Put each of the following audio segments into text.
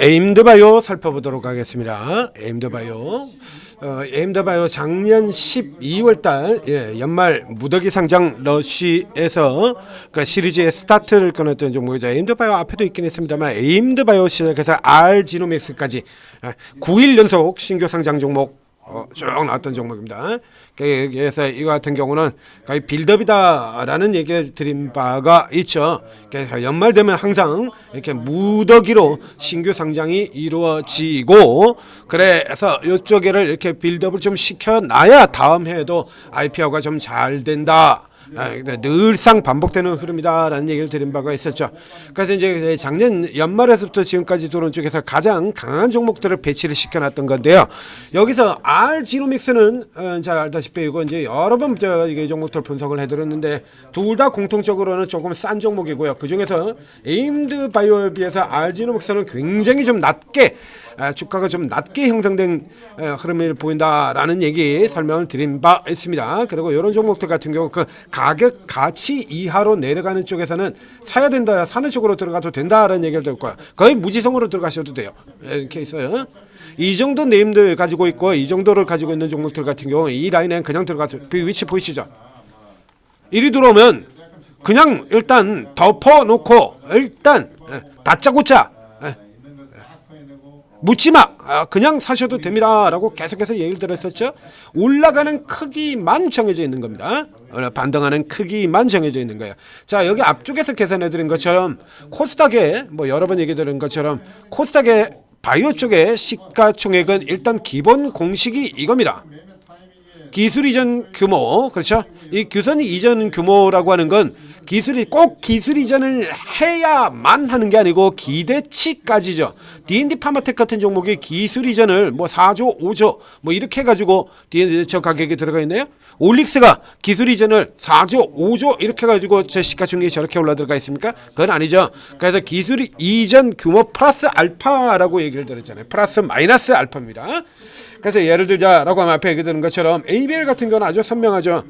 에임드바이오 살펴보도록 하겠습니다. 에임드바이오 작년 12월달 연말 무더기 상장 러쉬에서 그 시리즈의 스타트를 끊었던 종목이죠. 에임드바이오 앞에도 있긴 했습니다만 에임드바이오 시작해서 R지노믹스까지 9일 연속 신규 상장 종목 쭉 나왔던 종목입니다. 그래서 이거 같은 경우는 거의 빌드업이다라는 얘기를 드린 바가 있죠. 연말 되면 항상 이렇게 무더기로 신규 상장이 이루어지고, 그래서 이쪽에를 이렇게 빌드업을 좀 시켜놔야 다음 해에도 IPO가 좀 잘 된다. 늘상 반복되는 흐름이다라는 얘기를 드린 바가 있었죠. 그래서 이제 작년 연말에서부터 지금까지 들어온 쪽에서 가장 강한 종목들을 배치를 시켜놨던 건데요. 여기서 R지노믹스는 잘 알다시피 이거 이제 여러 번 제가 이 종목들 분석을 해드렸는데 둘 다 공통적으로는 조금 싼 종목이고요. 그 중에서 에임드바이오에 비해서 R지노믹스는 굉장히 좀 낮게 주가가 좀 낮게 형성된 흐름을 보인다라는 얘기 설명을 드린 바 있습니다. 그리고 이런 종목들 같은 경우 그 가격 가치 이하로 내려가는 쪽에서는 사야 된다, 사는 쪽으로 들어가도 된다라는 얘기를 들을 거야. 거의 무지성으로 들어가셔도 돼요. 이렇게 있어요. 이 정도 네임들 가지고 있고 이 정도를 가지고 있는 종목들 같은 경우 이 라인에 그냥 들어가서 위치 보이시죠? 이리 들어오면 그냥 일단 덮어놓고 일단 다짜고짜 묻지마, 그냥 사셔도 됩니다 라고 계속해서 얘기를 들었었죠. 올라가는 크기만 정해져 있는 겁니다. 반등하는 크기만 정해져 있는 거예요. 자, 여기 앞쪽에서 계산해 드린 것처럼 코스닥에 여러 번 얘기 드린 것처럼 코스닥의 바이오 쪽의 시가총액은 일단 기본 공식이 이겁니다. 기술 이전 규모, 그렇죠? 이 기술 이전 규모라고 하는 건 기술이 꼭 기술 이전을 해야만 하는 게 아니고 기대치까지죠. D&D 파마텍 같은 종목이 기술 이전을 4조, 5조 이렇게 해가지고 D&D 저 가격에 들어가 있네요. 올릭스가 기술 이전을 4조, 5조 이렇게 해가지고 제 시가총액이 저렇게 올라 들어가 있습니까? 그건 아니죠. 그래서 기술 이전 규모 플러스 알파라고 얘기를 들었잖아요. 플러스 마이너스 알파입니다. 그래서 예를 들자라고 하면 앞에 얘기 드는 것처럼 ABL 같은 경우는 아주 선명하죠.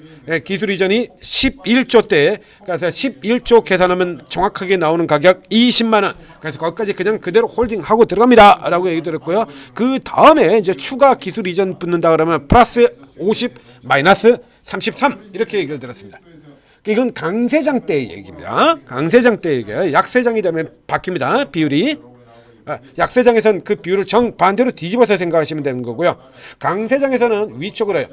기술 이전이 11조 대, 그래서 11조 계산하면 정확하게 나오는 가격 20만 원. 그래서 거기까지 그냥 그대로 홀딩하고 들어갑니다라고 얘기 드렸고요. 그 다음에 이제 추가 기술 이전 붙는다 그러면 플러스 50 마이너스 33 이렇게 얘기를 들었습니다. 이건 강세장 때의 얘기입니다. 강세장 때 얘기예요. 약세장이 되면 바뀝니다. 비율이. 약세장에서는 그 비율을 정반대로 뒤집어서 생각하시면 되는 거고요. 강세장에서는 위쪽으로 해요.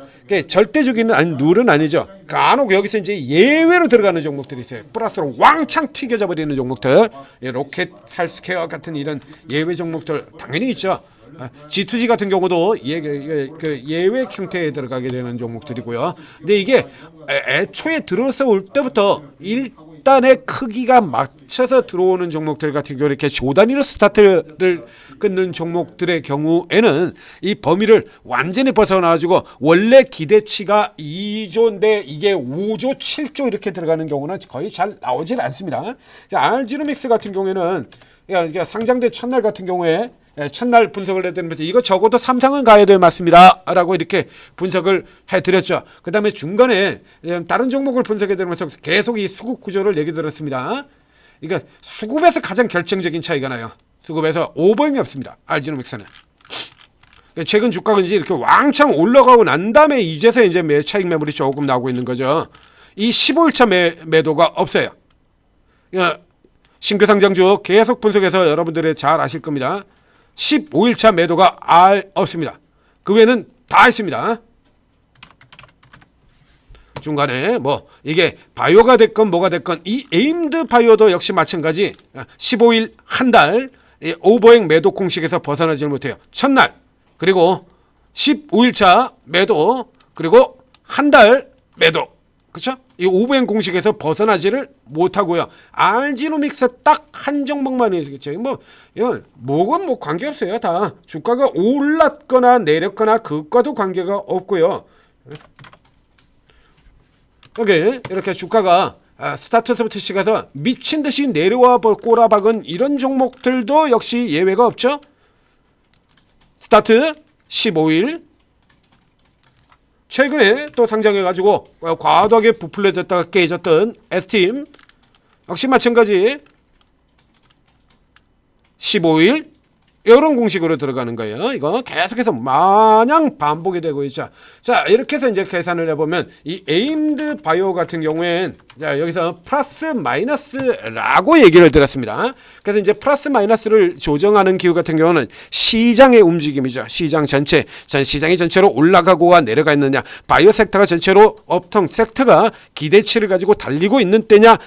절대적인 룰은 아니죠. 간혹 여기서 이제 예외로 들어가는 종목들이 있어요. 플러스로 왕창 튀겨져 버리는 종목들, 로켓, 헬스케어 같은 이런 예외 종목들 당연히 있죠. G2G 같은 경우도 예외 형태에 들어가게 되는 종목들이고요. 근데 이게 애초에 들어서 올 때부터 일단의 크기가 맞춰서 들어오는 종목들 같은 경우 이렇게 조 단위로 스타트를 끊는 종목들의 경우에는 이 범위를 완전히 벗어나가지고 원래 기대치가 2조인데 이게 5조, 7조 이렇게 들어가는 경우는 거의 잘 나오질 않습니다. R지노믹스 같은 경우에는 상장된 첫날 같은 경우에 첫날 분석을 해드리면서 이거 적어도 3상은 가야 될 맞습니다 라고 이렇게 분석을 해드렸죠. 그 다음에 중간에 다른 종목을 분석해드리면서 계속 이 수급 구조를 얘기 들었습니다. 그러니까 수급에서 가장 결정적인 차이가 나요. 수급에서 오버행이 없습니다. R지노믹스는. 최근 주가가 이제 이렇게 왕창 올라가고 난 다음에 이제서 이제 차익 매물이 조금 나오고 있는 거죠. 이 15일차 매도가 없어요. 신규 상장주 계속 분석해서 여러분들이 잘 아실 겁니다. 15일차 매도가 없습니다. 그 외에는 다 있습니다. 중간에 이게 바이오가 됐건 뭐가 됐건 이 에임드 바이오도 역시 마찬가지 15일 한 달 오버행 매도 공식에서 벗어나지 못해요. 첫날 그리고 15일차 매도 그리고 한 달 매도, 그렇죠? 이 오버행 공식에서 벗어나지를 못하고요. R지노믹스 딱 한 종목만 있겠죠. 이건 뭐건 관계없어요. 다 주가가 올랐거나 내렸거나 그것과도 관계가 없고요. 여기 이렇게 주가가 스타트에서부터 시작해서 미친 듯이 내려와 꼬라박은 이런 종목들도 역시 예외가 없죠. 스타트 15일 최근에 또 상장해가지고 과도하게 부풀려졌다가 깨졌던 S팀 역시 마찬가지 15일 이런 공식으로 들어가는 거예요. 이거 계속해서 마냥 반복이 되고 있죠. 자, 이렇게 해서 이제 계산을 해보면 이 에임드 바이오 같은 경우엔 자, 여기서 플러스 마이너스라고 얘기를 들었습니다. 그래서 이제 플러스 마이너스를 조정하는 기후 같은 경우는 시장의 움직임이죠. 시장 전체, 시장이 전체로 올라가고와 내려가 있느냐, 바이오 섹터가 전체로 업통 섹터가 기대치를 가지고 달리고 있는 때냐,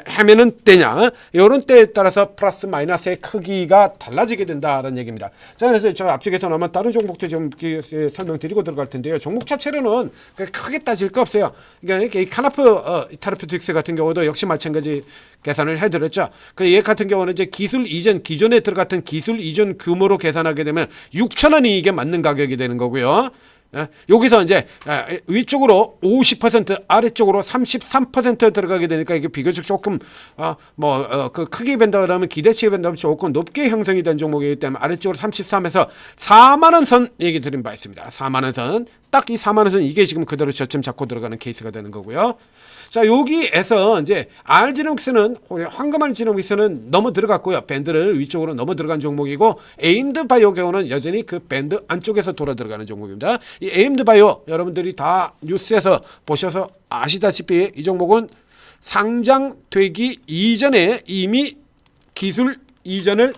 헤매는 때냐, 이런 때에 따라서 플러스 마이너스의 크기가 달라지게 된다라는 얘기입니다. 자, 그래서 저 앞쪽에서는 아마 다른 종목도 좀 설명드리고 들어갈 텐데요. 종목 자체로는 크게 따질 거 없어요. 그러니까 이 카나프 테라피틱스 같은 경우도 역시 마찬가지 계산을 해드렸죠. 얘 같은 경우는 이제 기술 이전, 기존에 들어갔던 기술 이전 규모로 계산하게 되면 6,000원이 이게 맞는 가격이 되는 거고요. 여기서 이제 위쪽으로 50%, 아래쪽으로 33% 들어가게 되니까 이게 비교적 조금 그 크기 밴드라면 기대치 밴드라면 조금 높게 형성이 된 종목이기 때문에 아래쪽으로 33에서 4만 원 선 얘기 드린 바 있습니다. 4만 원 선, 딱 이 4만 원 선 이게 지금 그대로 저점 잡고 들어가는 케이스가 되는 거고요. 자, 여기에서 이제 알지노믹스는 황금 알지노믹스는 너무 들어갔고요. 밴드를 위쪽으로 너무 들어간 종목이고 에임드 바이오 경우는 여전히 그 밴드 안쪽에서 돌아 들어가는 종목입니다. 이 에임드 바이오 여러분들이 다 뉴스에서 보셔서 아시다시피 이 종목은 상장되기 이전에 이미 기술 이전을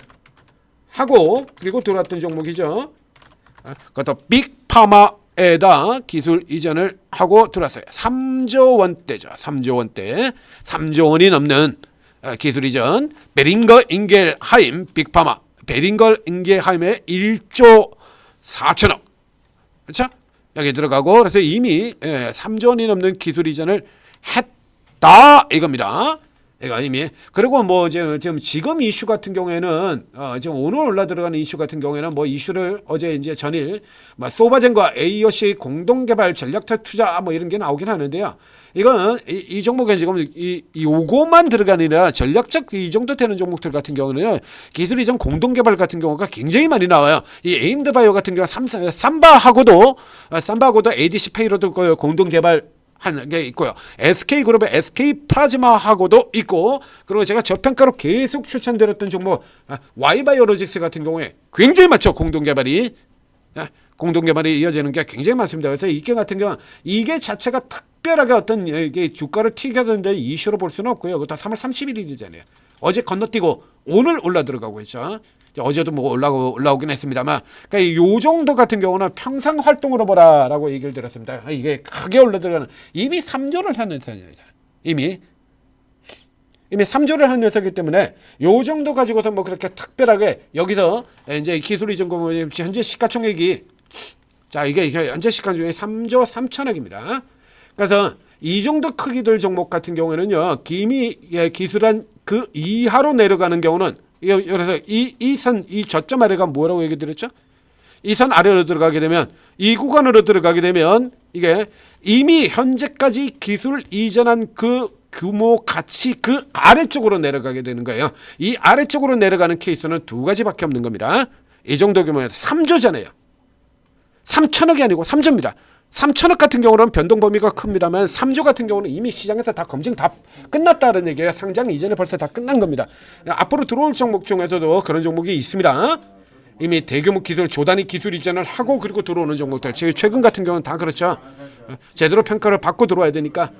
하고 그리고 들어왔던 종목이죠. 그것도 빅파마에다 기술 이전을 하고 들어왔어요. 3조 원대죠. 3조 원대. 3조 원이 넘는 기술 이전. 베링거 인겔하임 빅파마. 베링거 인겔하임의 1조 4천억. 그렇죠? 여기 들어가고 그래서 이미 3조 원이 넘는 기술 이전을 했다 이겁니다. 얘가 이미 그리고 뭐 지금 이슈 같은 경우에는 지금 오늘 올라 들어가는 이슈 같은 경우에는 뭐 이슈를 어제 이제 전일 소바젠과 AOC 공동 개발 전략적 투자 뭐 이런 게 나오긴 하는데요. 이건 이 종목은 지금 요거만 들어가니라 전략적 이 정도 되는 종목들 같은 경우는 기술 이전 공동 개발 같은 경우가 굉장히 많이 나와요. 이 에임드 바이오 같은 경우 삼바하고도 ADC 페이로드 공동 개발 하는 게 있고요. SK그룹의 SK플라즈마하고도 있고 그리고 제가 저평가로 계속 추천드렸던 종목 Y바이오로직스 같은 경우에 굉장히 많죠. 공동개발이 이어지는 게 굉장히 많습니다. 그래서 이게 같은 경우는 이게 자체가 특별하게 어떤 이게 주가를 튀겨드는데 이슈로 볼 수는 없고요. 그것도 3월 31일이잖아요. 어제 건너뛰고 오늘 올라 들어가고 있죠. 어제도 뭐 올라오긴 했습니다만, 그러니까 요 정도 같은 경우는 평상 활동으로 보라라고 얘기를 들었습니다. 이게 크게 올라 들어가는 이미 3조를 한 녀석이잖아요. 이미 3조를 한 녀석이기 때문에 요 정도 가지고서 뭐 그렇게 특별하게 여기서 이제 기술 이전 공모 현재 시가총액이 자 이게 현재 시가총액이 3조 3천억입니다. 그래서 이 정도 크기들 종목 같은 경우에는요, 기술한 그 이하로 내려가는 경우는 그래서 이 저점 아래가 뭐라고 얘기 드렸죠? 이 선 아래로 들어가게 되면 이 구간으로 들어가게 되면 이게 이미 현재까지 기술 이전한 그 규모 가치 그 아래쪽으로 내려가게 되는 거예요. 이 아래쪽으로 내려가는 케이스는 두 가지밖에 없는 겁니다. 이 정도 규모에서 3조잖아요. 3천억이 아니고 3조입니다. 3천억 같은 경우는 변동 범위가 큽니다만 3조 같은 경우는 이미 시장에서 다 검증 다 끝났다는 얘기예요. 상장 이전에 벌써 다 끝난 겁니다. 앞으로 들어올 종목 중에서도 그런 종목이 있습니다. 이미 대규모 기술 조단위 기술 이전을 하고 그리고 들어오는 종목들 최근 같은 경우는 다 그렇죠. 제대로 평가를 받고 들어와야 되니까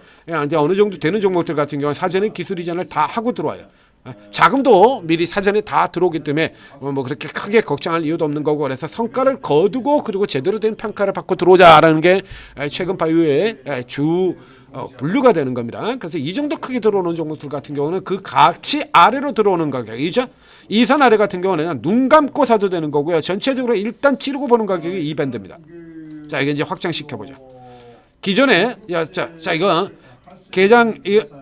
이제 어느 정도 되는 종목들 같은 경우는 사전에 기술 이전을 다 하고 들어와요. 자금도 미리 사전에 다 들어오기 때문에 뭐 그렇게 크게 걱정할 이유도 없는 거고 그래서 성과를 거두고 그리고 제대로 된 평가를 받고 들어오자라는 게 최근 바이오의 주 분류가 되는 겁니다. 그래서 이 정도 크게 들어오는 종목들 같은 경우는 그 가치 아래로 들어오는 가격이죠. 이선 아래 같은 경우는 눈 감고 사도 되는 거고요. 전체적으로 일단 찌르고 보는 가격이 이 밴드입니다. 자, 이게 이제 확장시켜 보죠. 기존에 자 이거 개장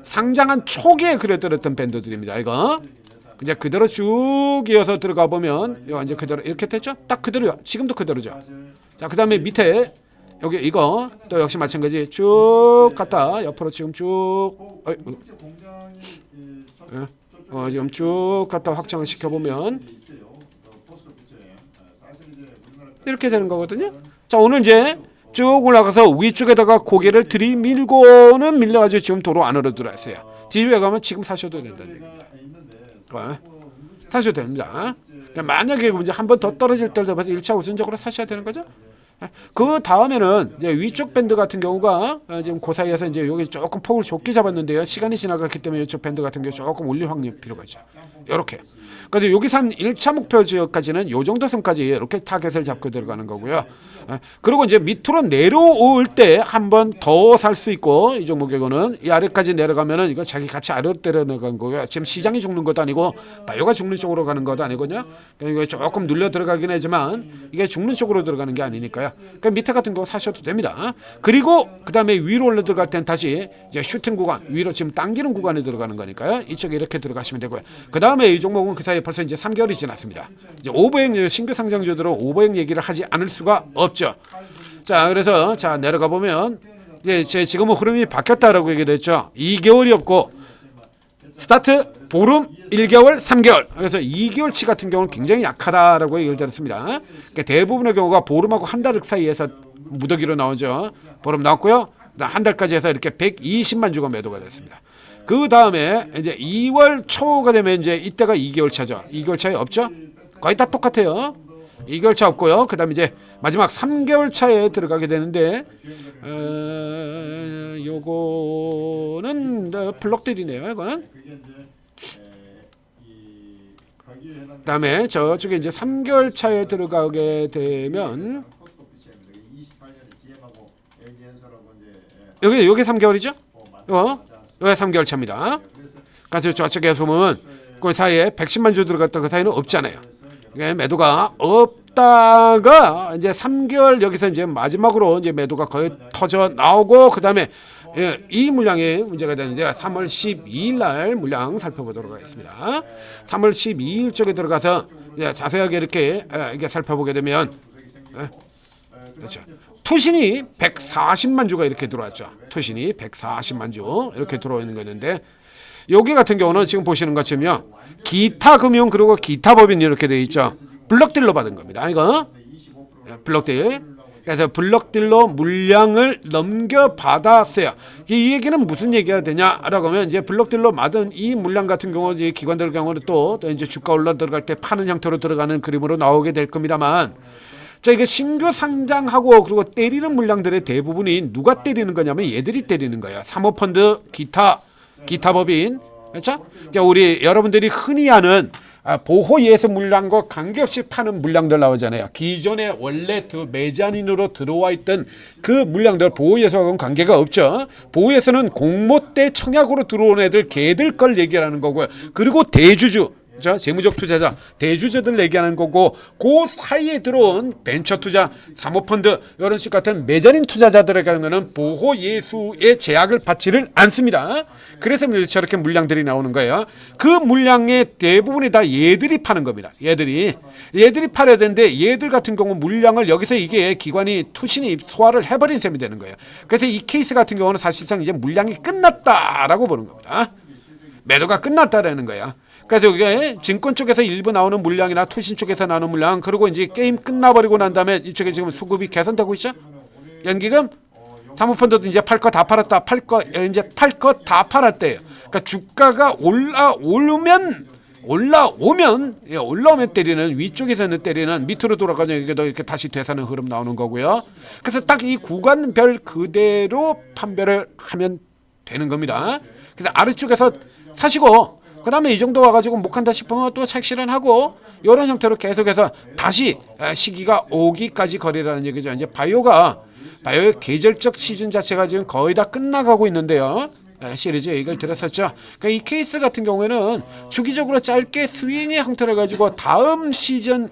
상장한 초기에 그려드렸던 밴드들입니다. 이거 이제 그대로 쭉 이어서 들어가 보면 이제 그대로 이렇게 됐죠? 딱 그대로요. 지금도 그대로죠. 자, 그다음에 밑에 여기 이거 또 역시 마찬가지 쭉 갔다 옆으로 지금 쭉 지금 쭉 갔다 확장을 시켜보면 이렇게 되는 거거든요. 자, 오늘 이제 쭉 올라가서 위쪽에다가 고개를 들이밀고는 밀려가지고 지금 도로 안으로 들어왔어요. 뒤에 가면 지금 사셔도 된다는 얘기입니다. 사셔도 됩니다. 만약에 이제 한 번 더 떨어질 때도 봐서 1차 우선적으로 사셔야 되는 거죠. 그 다음에는 이제 위쪽 밴드 같은 경우가 지금 그 사이에서 이제 여기 조금 폭을 좁게 잡았는데요. 시간이 지나갔기 때문에 이쪽 밴드 같은 경우 조금 올릴 확률이 필요가 있죠. 이렇게. 그래서 여기서 한 1차 목표 지역까지는 요 정도 선까지 이렇게 타겟을 잡고 들어가는 거고요. 그리고 이제 밑으로 내려올 때 한 번 더 살 수 있고 이 종목에서는 이 아래까지 내려가면은 이거 자기 같이 아래로 때려내간 거고요. 지금 시장이 죽는 것도 아니고 바이오가 죽는 쪽으로 가는 것도 아니거든요. 그러니까 조금 눌려 들어가긴 하지만 이게 죽는 쪽으로 들어가는 게 아니니까요. 그러니까 밑에 같은 거 사셔도 됩니다. 그리고 그 다음에 위로 올려 들어갈 땐 다시 이제 슈팅 구간 위로 지금 당기는 구간에 들어가는 거니까요. 이쪽에 이렇게 들어가시면 되고요. 그 다음에 이 종목은 그 사이에 벌써 이제 3개월이 지났습니다. 이제 오버행 신규 상장주들은 오버행 얘기를 하지 않을 수가 없죠. 자, 그래서 자 내려가 보면 이제 지금은 흐름이 바뀌었다라고 얘기를 했죠. 2개월이 없고 스타트 보름 1개월 3개월. 그래서 2개월치 같은 경우는 굉장히 약하다라고 얘기를 드렸습니다. 그러니까 대부분의 경우가 보름하고 한 달 사이에서 무더기로 나오죠. 보름 나왔고요. 한 달까지 해서 이렇게 120만 주가 매도가 됐습니다. 그 다음에 이제 2월 초가 되면 이제 이때가 2개월 차죠. 2개월 차에 없죠? 거의 다 똑같아요. 2개월 차 없고요. 그 다음에 이제 마지막 3개월 차에 들어가게 되는데 요거는 블록들이네요. 이건. 그 다음에 저쪽에 이제 3개월 차에 들어가게 되면 여기 3개월이죠? 여기 3개월 차입니다. 그래서 저쪽에 보면 그 사이에 110만 주 들어갔다 그 사이는 없잖아요. 매도가 없다가 이제 3개월 여기서 이제 마지막으로 이제 매도가 거의 터져 나오고 그 다음에 이 물량이 문제가 되는데 3월 12일 날 물량 살펴보도록 하겠습니다. 3월 12일 쪽에 들어가서 자세하게 이렇게 이게 살펴보게 되면 그렇죠. 투신이 140만 주가 이렇게 들어왔죠. 투신이 140만 주 이렇게 들어오는 거였는데 여기 같은 경우는 지금 보시는 것처럼요. 기타 금융 그리고 기타 법인 이렇게 되어 있죠. 블록딜로 받은 겁니다. 이거 블록딜. 그래서 블록딜로 물량을 넘겨받았어요. 이 얘기는 무슨 얘기가 되냐라고 하면 이제 블록딜로 받은 이 물량 같은 경우 이제 기관들 경우는 또 이제 주가 올라 들어갈 때 파는 형태로 들어가는 그림으로 나오게 될 겁니다만. 자, 이게 신규 상장하고 그리고 때리는 물량들의 대부분이 누가 때리는 거냐면 얘들이 때리는 거예요. 사모펀드, 기타 법인, 그렇죠? 자, 우리 여러분들이 흔히 아는 보호 예수 물량과 관계없이 파는 물량들 나오잖아요. 기존에 원래 메자닌으로 들어와 있던 그 물량들 보호 예수하고는 관계가 없죠. 보호 예수는 공모 때 청약으로 들어온 애들 걔들 걸 얘기하는 거고요. 그리고 대주주. 재무적 투자자, 대주주들 얘기하는 거고 그 사이에 들어온 벤처 투자, 사모펀드 이런 식 같은 메자닌 투자자들의 경우는 보호 예수의 제약을 받지를 않습니다. 그래서 저렇게 물량들이 나오는 거예요. 그 물량의 대부분이 다 얘들이 파는 겁니다. 얘들이 팔아야 되는데 얘들 같은 경우 물량을 여기서 이게 기관이 투신이 소화를 해버린 셈이 되는 거예요. 그래서 이 케이스 같은 경우는 사실상 이제 물량이 끝났다라고 보는 겁니다. 매도가 끝났다라는 거야. 그래서 이게 증권 쪽에서 일부 나오는 물량이나 투신 쪽에서 나오는 물량 그리고 이제 게임 끝나버리고 난 다음에 이쪽에 지금 수급이 개선되고 있죠. 연기금 사모펀드도 이제 팔 거 다 팔았다. 이제 팔 거 다 팔았대요. 그러니까 주가가 올라오면 때리는 위쪽에서는 때리는 밑으로 돌아가서 이렇게 다시 되사는 흐름 나오는 거고요. 그래서 딱 이 구간별 그대로 판별을 하면 되는 겁니다. 그래서 아래쪽에서 사시고 그 다음에 이 정도 와가지고 못 간다 싶으면 또 착실은하고 이런 형태로 계속해서 다시 시기가 오기까지 거리라는 얘기죠. 이제 바이오의 계절적 시즌 자체가 지금 거의 다 끝나가고 있는데요. 시리즈 얘기를 들었었죠. 그러니까 이 케이스 같은 경우에는 주기적으로 짧게 스윙의 형태를 가지고 다음 시즌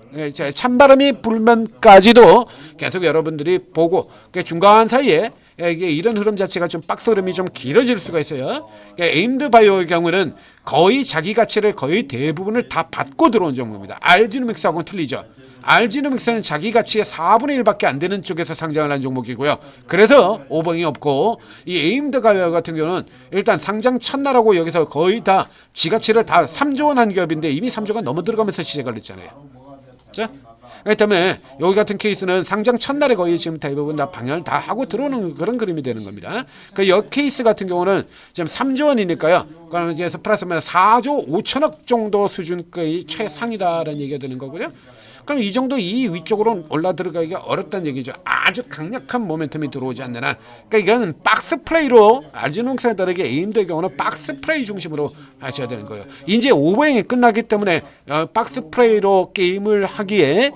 찬바람이 불면까지도 계속 여러분들이 보고 중간 사이에 이게 이런 흐름 자체가 좀 박스 흐름이 좀 길어질 수가 있어요. 그러니까 에임드 바이오의 경우는 거의 자기 가치를 거의 대부분을 다 받고 들어온 종목입니다. 알지노믹스하고는 틀리죠. 알지노믹스는 자기 가치의 4분의 1밖에 안 되는 쪽에서 상장을 한 종목이고요. 그래서 오봉이 없고 이 에임드 바이오 같은 경우는 일단 상장 첫날하고 여기서 거의 다 지가치를 다 3조 원 한 기업인데 이미 3조가 넘어 들어가면서 시작을 했잖아요. 자, 그렇기 때문에 여기 같은 케이스는 상장 첫날에 거의 지금 대부분 다 방향을 다 하고 들어오는 그런 그림이 되는 겁니다. 그 여 케이스 같은 경우는 지금 3조 원이니까요. 그러면 이제 플러스 마이너스 4조 5천억 정도 수준의 최상이다라는 얘기가 되는 거고요. 그럼 이 정도 이 위쪽으로 올라 들어가기가 어렵다는 얘기죠. 아주 강력한 모멘텀이 들어오지 않는 한. 그러니까 이건 박스 플레이로 알지농사에 다르게 에임드의 경우는 박스 플레이 중심으로 하셔야 되는 거예요. 이제 오버행이 끝나기 때문에 박스 플레이로 게임을 하기에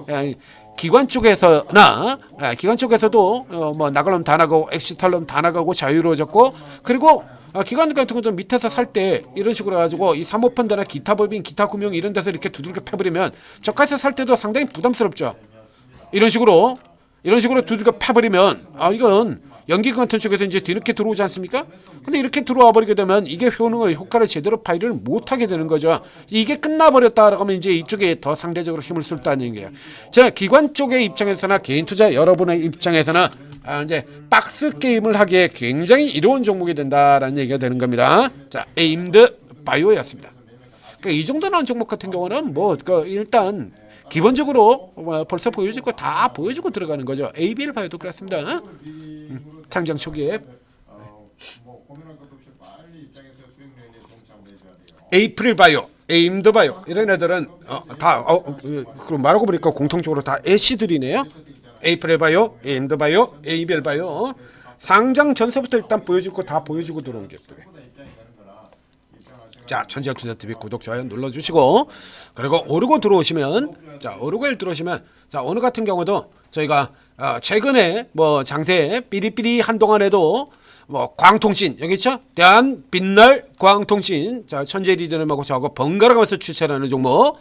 기관 쪽에서나 기관 쪽에서도 뭐 나가려면 다 나가고 엑시탈려면 다 나가고 자유로워졌고 그리고 기관 같은 것도 밑에서 살 때 이런 식으로 해가지고 이 사모펀드나 기타 법인, 기타 금융 이런 데서 이렇게 두들겨 패버리면 저가에서 살 때도 상당히 부담스럽죠. 이런 식으로 두들겨 패버리면 이건 연기금 같은 쪽에서 이제 뒤늦게 들어오지 않습니까? 근데 이렇게 들어와 버리게 되면 이게 효과를 제대로 발휘를 못하게 되는 거죠. 이게 끝나버렸다라고 하면 이제 이쪽에 더 상대적으로 힘을 쓸다는 얘기예요. 자, 기관 쪽의 입장에서나 개인 투자 여러분의 입장에서나 이제 박스 게임을 하기에 굉장히 이로운 종목이 된다라는 얘기가 되는 겁니다. 자, 에임드 바이오였습니다. 그러니까 이 정도 나온 종목 같은 경우는 뭐 일단 기본적으로 벌써 보여주고 다 보여주고 들어가는 거죠. ABL 바이오도 그렇습니다. 상장 초기에 에이프릴 바이오, 에임드 바이오 이런 애들은 그럼 말하고 보니까 공통적으로 다 애쉬들이네요. 에이프릴 바이오, 에임드 바이오, 에이벨 바이오 상장 전서부터 일단 보여주고 다 보여주고 들어온 게 있고요. 자, 천재투자TV 구독 좋아요 눌러주시고 그리고 오르고 들어오시면 자 오르고에 들어오시면 자 오늘 같은 경우도 저희가 최근에 뭐 장세 삐리삐리 한동안에도 뭐 광통신 여기 있죠? 대한 빛날 광통신 자 천재 리더님하고 저하고 번갈아 가면서 추천하는 종목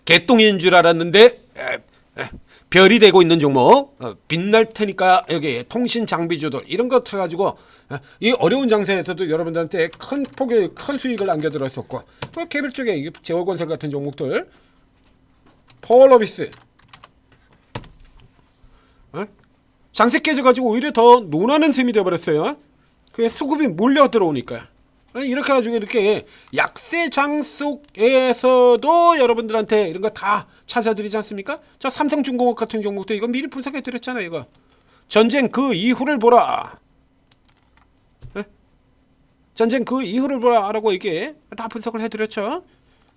개똥인 줄 알았는데 별이 되고 있는 종목 빛날 테니까 여기 통신 장비주들 이런 거 해가지고 이 어려운 장세에서도 여러분들한테 큰 폭의 큰 수익을 안겨들었었고 또 개별 쪽에 제월건설 같은 종목들 폴러비스 장세 깨져가지고 오히려 더 논하는 셈이 되어버렸어요. 그게 수급이 몰려 들어오니까요. 이렇게 해가지고 이렇게 약세장 속에서도 여러분들한테 이런 거 다 찾아드리지 않습니까? 저 삼성중공업 같은 종목도 이거 미리 분석해 드렸잖아요. 이거 전쟁 그 이후를 보라. 전쟁 그 이후를 보라라고 이게 다 분석을 해드렸죠.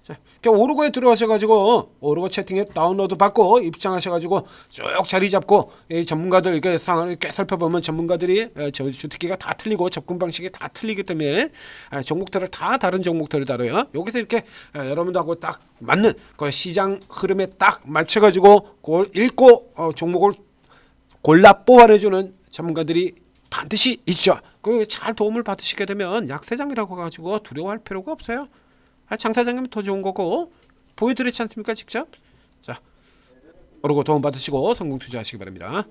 자, 오르고에 들어가셔가지고 오르고 채팅앱 다운로드 받고 입장하셔가지고 쭉 자리 잡고 이 전문가들 이렇게 상황을 꽤 살펴보면 전문가들이 저 주특기가 다 틀리고 접근 방식이 다 틀리기 때문에 종목들을 다 다른 종목들을 다뤄요. 여기서 이렇게 여러분들하고 딱 맞는 그 시장 흐름에 딱 맞춰가지고 그걸 읽고 종목을 골라 뽑아내주는 전문가들이 반드시 있죠. 그 잘 도움을 받으시게 되면 약세장이라고 가지고 두려워할 필요가 없어요. 장사장이면 더 좋은 거고 보여드렸지 않습니까 직접? 자, 오르고 도움 받으시고 성공 투자하시기 바랍니다.